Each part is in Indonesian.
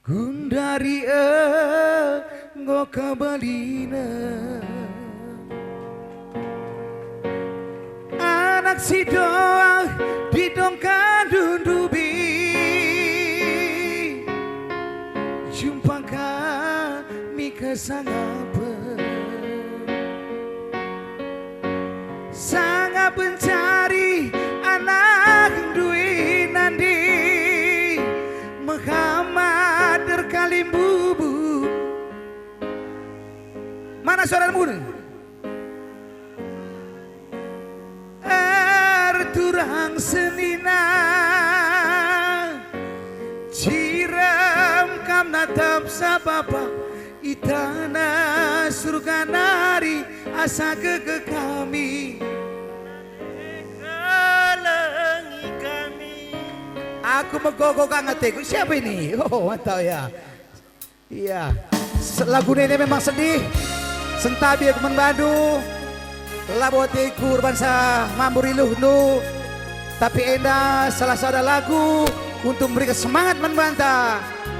Gundari nggo kebalina anak si doang didongkan dundubi jumpa kami kesangapa sangat mencari anak duit nandi Muhammad terkalim bubu. Mana suaramu? Turang senina ciram kam natap sabapa itana surga nari asa ke kami Kalangi kami. aku megogok angeteku. Siapa ini? Oh mantap ya. Iya lagu ini memang sedih sentabi teman Badu laboti kurban sa mamburiluh nu tapi endah salah satu lagu untuk memberikan semangat membantah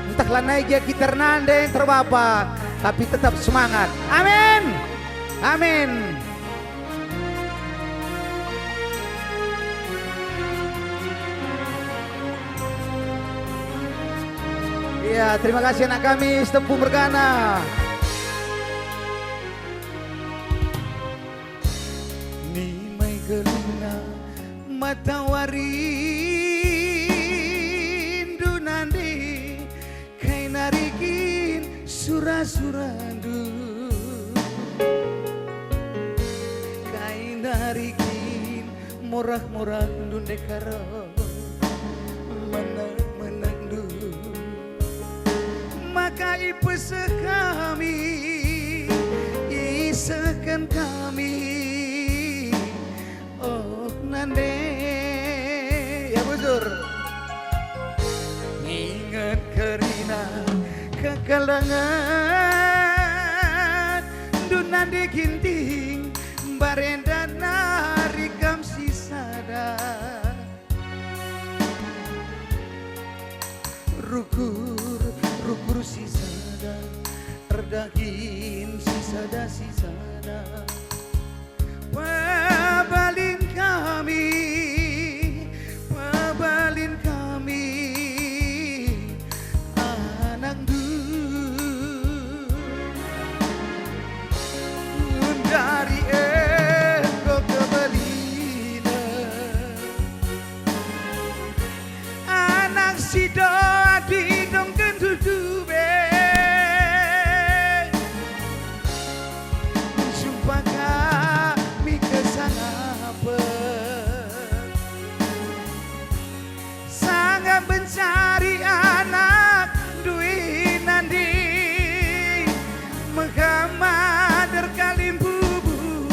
entahlah naik dia gitar nandeng terbapa tapi tetap semangat. Amin amin. Ya terima kasih anak kami Setempung Bergana. Nimai geluna matawarin dunandi kai narikin surasurandu kai narikin morak-morak dundekaro menang-menang du maka ipese kami isekan kami nande ya buzur ingat kerina kekalangan dunande ginting barenda narikam sisada rukur sisada erdagin sisada pabalin kami anak dari engkau kebelina anak si doa di dongken dudube jumpa kami kesangapa sangat mencari anak duit nandi Muhammad terkalim bubu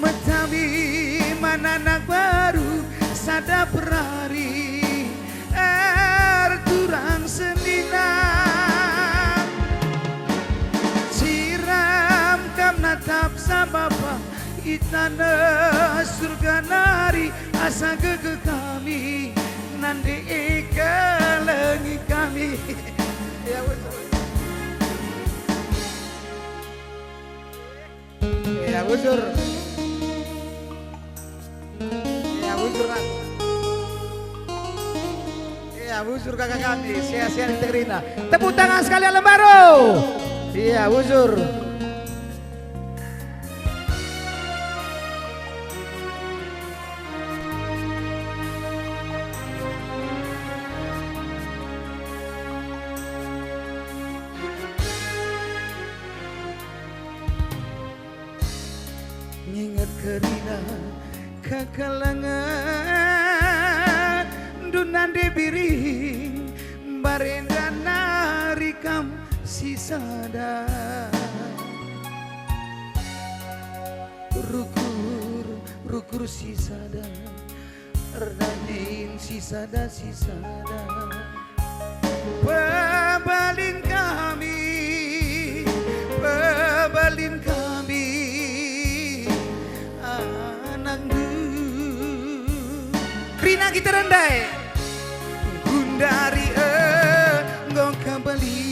metawi mana anak baru sada perari turang senina ciram kam natap sabapa itana surga nari asa gege kami nandi ikalangi kami ya betul ya buzur ya buzur ya buzur kakak kami sia-sia Integrina tepuk tangan sekalian Lembaro iya buzur. Ingat kerina kekalangan dunande biring barenda narikam sisada rukur sisada erdandin sisada pabalin kami anak Rina kita rendai Gundari nggo kembali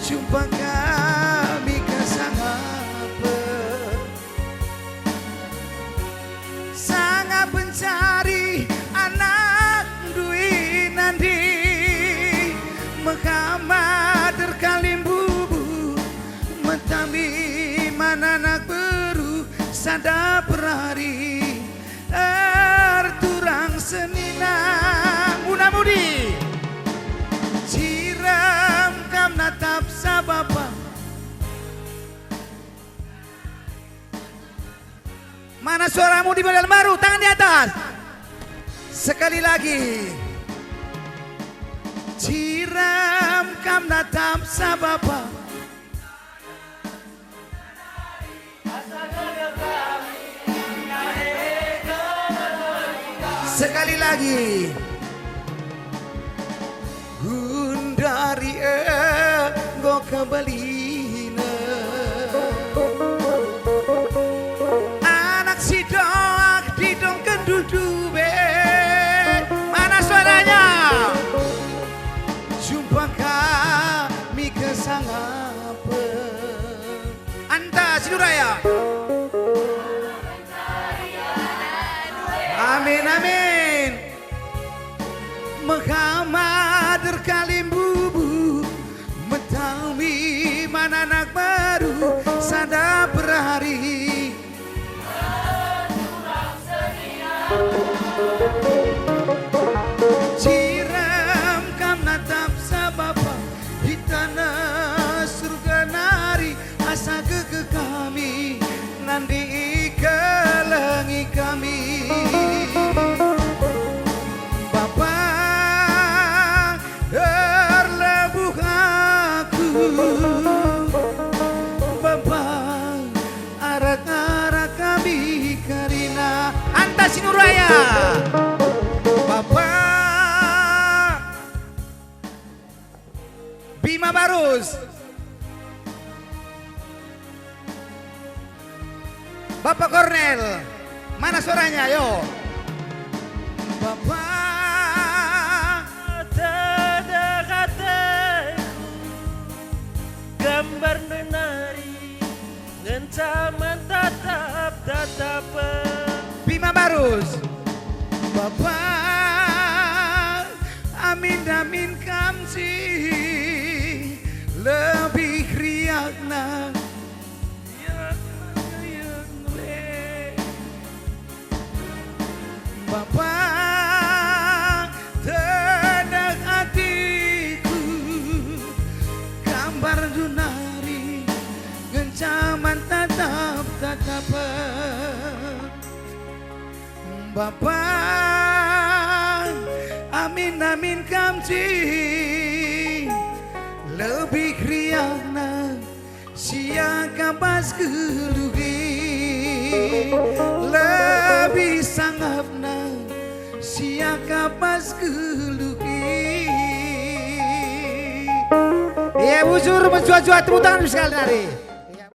jumpa kami kesangape sangat mencari anak duit nanti Muhammad terkalim bubu metami mana anak beru sada perhari turang senina muda-mudi siram kam natap sabapa mana suaramu di badal baru tangan di atas sekali lagi siram kam natap sabapa sekali lagi Gundari go kebalina anak si doak di dong kendudu be mana suaranya jumpa kami kesangape anta Siduraya amin amin Muhammad terkalim bubu metawi mana anak baru sada berhari siram kam natap sabapa di tanah surga nari asa ke kami nanti kelangi kami Bapak terlebuh aku Bapak arak-arak kami karina anta Sinuraya Bapak Bima Barus Bapak Kornel mana suaranya yo Bapak gambar menari ngencaman tatap Bima Barus Bapak amin amin kamsi lebih riakna Bapak tenang hatiku gambar dunari gencaman tatap-tatapan Bapak amin amin kamci lebih riakna siaka pas kelugi lebih sanggapna siaka pas kelugi ya bujur mencuat-cuat tepuk tangan sekali nari